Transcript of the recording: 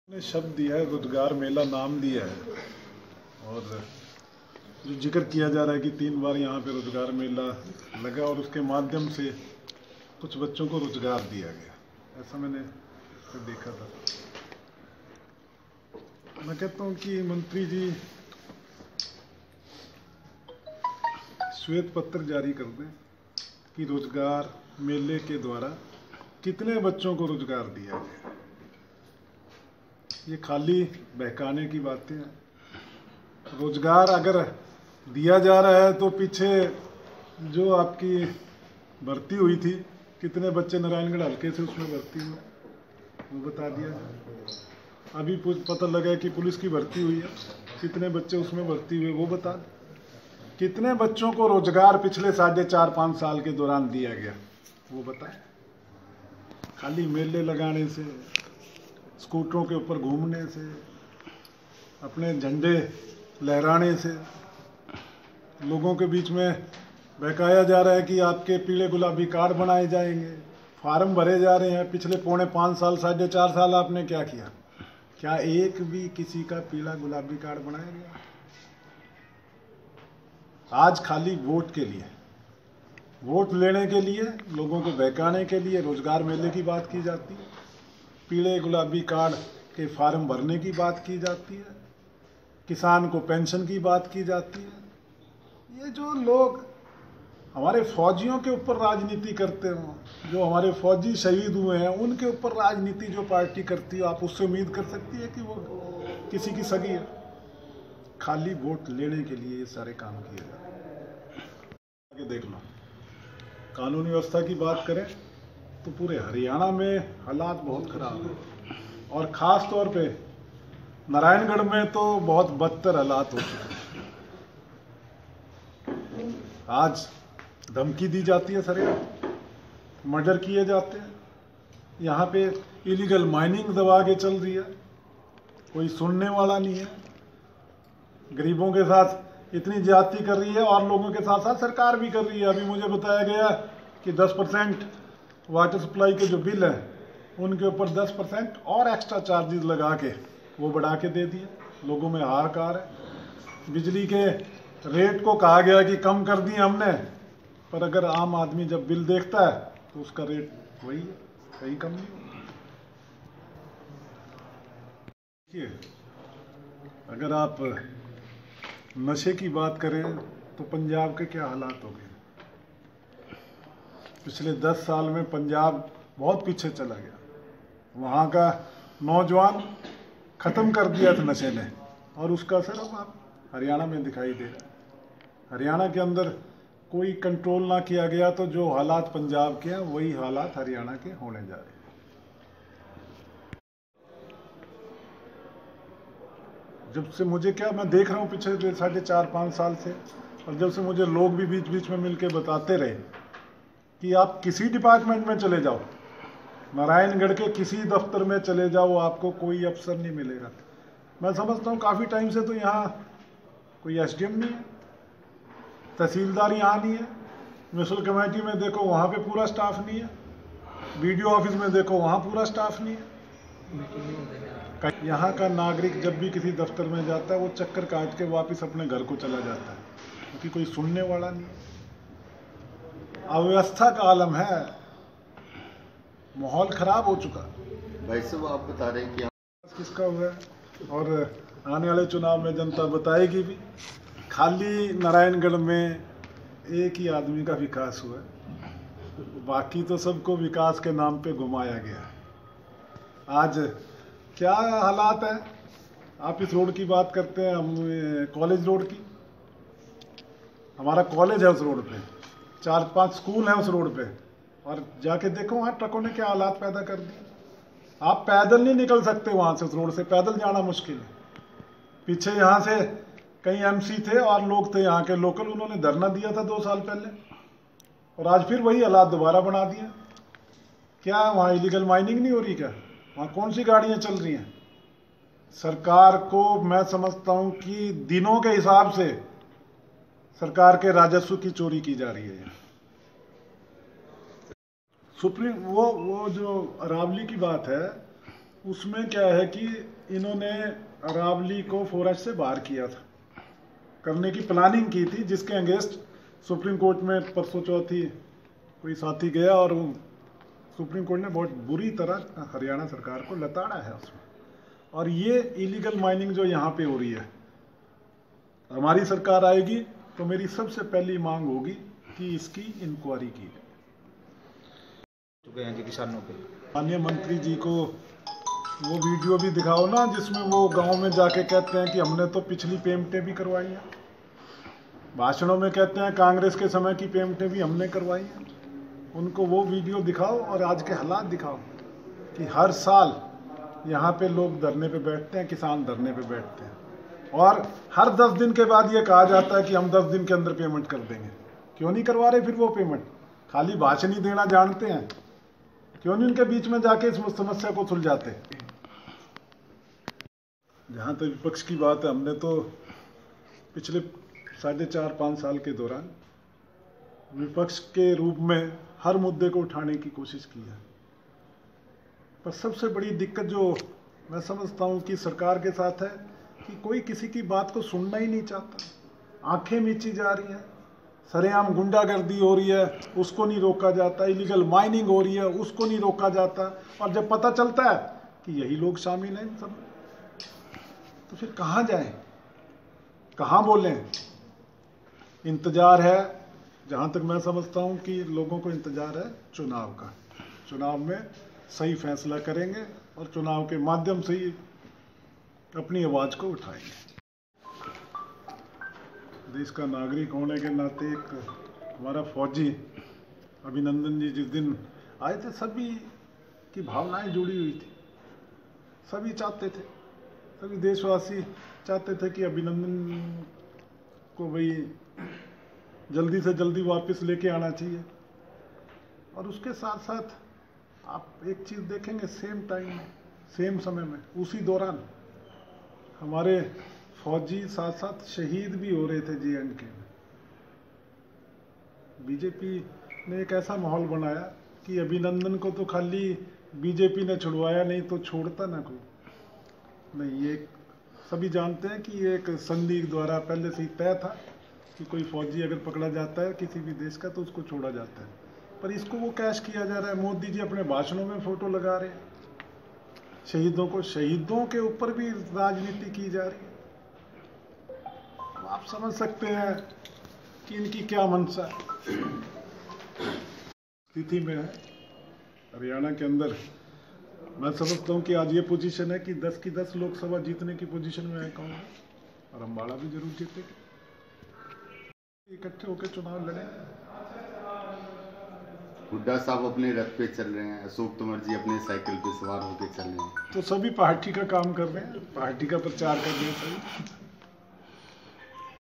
ने शब्द दिया है, रोजगार मेला नाम दिया है और जो जिक्र किया जा रहा है कि 3 बार यहाँ पे रोजगार मेला लगा और उसके माध्यम से कुछ बच्चों को रोजगार दिया गया, ऐसा मैंने देखा था। मैं कहता हूँ कि मंत्री जी श्वेत पत्र जारी कर दें कि रोजगार मेले के द्वारा कितने बच्चों को रोजगार दिया गया। ये खाली बहकाने की बातें हैं। रोजगार अगर दिया जा रहा है तो पीछे जो आपकी भर्ती हुई थी, कितने बच्चे नारायणगढ़ हल्के से उसमें भर्ती हुए वो बता दिया जाए। अभी पता लगा कि पुलिस की भर्ती हुई है, कितने बच्चे उसमें भर्ती हुए वो बता दें। कितने बच्चों को रोजगार पिछले 4.5-5 साल के दौरान दिया गया वो बताएं। खाली मेले लगाने से, स्कूटरों के ऊपर घूमने से, अपने झंडे लहराने से लोगों के बीच में बहकाया जा रहा है कि आपके पीले गुलाबी कार्ड बनाए जाएंगे, फार्म भरे जा रहे हैं। पिछले 5.25 साल 4.5 साल आपने क्या किया? क्या एक भी किसी का पीला गुलाबी कार्ड बनाया गया? आज खाली वोट के लिए, वोट लेने के लिए, लोगों को बहकाने के लिए रोजगार मेले की बात की जाती है, पीले गुलाबी कार्ड के फार्म भरने की बात की जाती है, किसान को पेंशन की बात की जाती है। ये जो लोग हमारे फौजियों के ऊपर राजनीति करते हो, जो हमारे फौजी शहीद हुए हैं उनके ऊपर राजनीति जो पार्टी करती है, आप उससे उम्मीद कर सकती है कि वो किसी की सगी है? खाली वोट लेने के लिए ये सारे काम किए जा रहे हैं। आगे देख लो, कानूनी व्यवस्था की बात करें तो पूरे हरियाणा में हालात बहुत खराब है और ख़ास तौर पे नारायणगढ़ में तो बहुत बदतर हालात हो चुके हैं। आज धमकी दी जाती है, सरेआम मर्डर किए जाते हैं, यहाँ पे इलीगल माइनिंग दबा के चल रही है, कोई सुनने वाला नहीं है। गरीबों के साथ इतनी ज्यादती कर रही है और लोगों के साथ साथ सरकार भी कर रही है। अभी मुझे बताया गया कि 10% वाटर सप्लाई के जो बिल हैं उनके ऊपर 10% और एक्स्ट्रा चार्जेस लगा के वो बढ़ा के दे दिए। लोगों में हाहाकार है। बिजली के रेट को कहा गया कि कम कर दिए हमने, पर अगर आम आदमी जब बिल देखता है तो उसका रेट वही है, कहीं कम नहीं। देखिए, अगर आप नशे की बात करें तो पंजाब के क्या हालात हो गए। पिछले 10 साल में पंजाब बहुत पीछे चला गया। वहाँ का नौजवान ख़त्म कर दिया था नशे ने और उसका असर अब आप हरियाणा में दिखाई दे रहा है। हरियाणा के अंदर कोई कंट्रोल ना किया गया तो जो हालात पंजाब के हैं वही हालात हरियाणा के होने जा रहे हैं। जब से मुझे क्या, मैं देख रहा हूँ पिछले 4.5-5 साल से, और जब से मुझे लोग भी बीच बीच में मिलके बताते रहे कि आप किसी डिपार्टमेंट में चले जाओ, नारायणगढ़ के किसी दफ्तर में चले जाओ, आपको कोई अफसर नहीं मिलेगा। मैं समझता हूँ काफ़ी टाइम से तो यहाँ कोई एसडीएम नहीं है, तहसीलदार यहाँ नहीं है, म्यूनसिपल कमेटी में देखो वहाँ पे पूरा स्टाफ नहीं है, बीडीओ ऑफिस में देखो वहाँ पूरा स्टाफ नहीं है। यहाँ का नागरिक जब भी किसी दफ्तर में जाता है वो चक्कर काट के वापस अपने घर को चला जाता है, क्योंकि कोई सुनने वाला नहीं है। अव्यवस्था का आलम है, माहौल खराब हो चुका। भाई साहब, आप बता रहे हैं कि किसका हुआ है और आने वाले चुनाव में जनता बताएगी भी। खाली नारायणगढ़ में एक ही आदमी का विकास हुआ है, बाकी तो सबको विकास के नाम पे घुमाया गया। आज क्या हालात है? आप इस रोड की बात करते हैं, हम कॉलेज रोड की, हमारा कॉलेज है उस रोड पे, 4-5 स्कूल हैं उस रोड पे, और जाके देखो वहाँ ट्रकों ने क्या हालात पैदा कर दिए। आप पैदल नहीं निकल सकते वहाँ से, उस रोड से पैदल जाना मुश्किल है। पीछे यहाँ से कई एमसी थे और लोग थे यहाँ के लोकल, उन्होंने धरना दिया था 2 साल पहले और आज फिर वही हालात दोबारा बना दिए। क्या वहाँ इलीगल माइनिंग नहीं हो रही? क्या वहाँ कौन सी गाड़ियाँ चल रही हैं? सरकार को मैं समझता हूँ कि दिनों के हिसाब से सरकार के राजस्व की चोरी की जा रही है। सुप्रीम वो जो अरावली की बात है, उसमें क्या है कि इन्होंने अरावली को फॉरेस्ट से बाहर किया था, करने की प्लानिंग की थी, जिसके अगेंस्ट सुप्रीम कोर्ट में परसों चौथी कोई साथी गया और सुप्रीम कोर्ट ने बहुत बुरी तरह हरियाणा सरकार को लताड़ा है उसमें। और ये इलीगल माइनिंग जो यहाँ पे हो रही है, हमारी सरकार आएगी तो मेरी सबसे पहली मांग होगी कि इसकी इंक्वायरी की जाए। चुके हैं जी किसानों पे। माननीय मंत्री जी को वो वीडियो भी दिखाओ ना, जिसमें वो गांव में जाके कहते हैं कि हमने तो पिछली पेमेंटें भी करवाई हैं। भाषणों में कहते हैं कांग्रेस के समय की पेमेंटें भी हमने करवाई हैं। उनको वो वीडियो दिखाओ और आज के हालात दिखाओ कि हर साल यहाँ पे लोग धरने पे बैठते हैं, किसान धरने पे बैठते हैं, और हर 10 दिन के बाद ये कहा जाता है कि हम 10 दिन के अंदर पेमेंट कर देंगे। क्यों नहीं करवा रहे फिर वो पेमेंट? खाली भाषण ही देना जानते हैं, क्यों नहीं उनके बीच में जाके इस समस्या को सुलझाते? जहाँ तक विपक्ष की बात है, हमने तो पिछले 4.5-5 साल के दौरान विपक्ष के रूप में हर मुद्दे को उठाने की कोशिश की है। पर सबसे बड़ी दिक्कत जो मैं समझता हूँ कि सरकार के साथ है कि कोई किसी की बात को सुनना ही नहीं चाहता। आंखें मीची जा रही हैं, सरेआम गुंडागर्दी हो रही है, उसको नहीं रोका जाता, इलीगल माइनिंग हो रही है, उसको नहीं रोका जाता, और जब पता चलता है कि यही लोग शामिल हैं इन सब, तो फिर कहाँ जाएं, कहाँ बोलें? इंतजार है, जहाँ तक मैं समझता हूँ कि लोगों को इंतजार है चुनाव का। चुनाव में सही फैसला करेंगे और चुनाव के माध्यम से ही अपनी आवाज़ को उठाएंगे। देश का नागरिक होने के नाते एक हमारा फौजी अभिनंदन जी जिस दिन आए थे, सभी की भावनाएं जुड़ी हुई थी। सभी चाहते थे, सभी देशवासी चाहते थे कि अभिनंदन को भाई जल्दी से जल्दी वापस लेके आना चाहिए। और उसके साथ साथ आप एक चीज़ देखेंगे, सेम टाइम में, सेम समय में, उसी दौरान हमारे फौजी साथ साथ शहीद भी हो रहे थे J&K में। बीजेपी ने एक ऐसा माहौल बनाया कि अभिनंदन को तो खाली बीजेपी ने छुड़वाया, नहीं तो छोड़ता ना कोई। नहीं, ये सभी जानते हैं कि ये एक संधि द्वारा पहले से ही तय था कि कोई फौजी अगर पकड़ा जाता है किसी भी देश का तो उसको छोड़ा जाता है। पर इसको वो कैश किया जा रहा है। मोदी जी अपने भाषणों में फोटो लगा रहे हैं शहीदों को, शहीदों के ऊपर भी राजनीति की जा रही है। आप समझ सकते हैं कि इनकी क्या मंशा स्थिति में है हरियाणा के अंदर। मैं समझता हूँ कि आज ये पोजीशन है कि 10 की 10 लोकसभा जीतने की पोजीशन में है कांग्रेस, और अम्बाड़ा भी जरूर जीतेगी। इकट्ठे होकर चुनाव लड़े। हुड्डा साहब अपने रथ पे चल रहे हैं, अशोक तंवर जी अपने साइकिल पे सवार होकर चल रहे हैं, तो सभी पार्टी का काम कर रहे हैं, पार्टी का प्रचार कर रहे हैं सभी।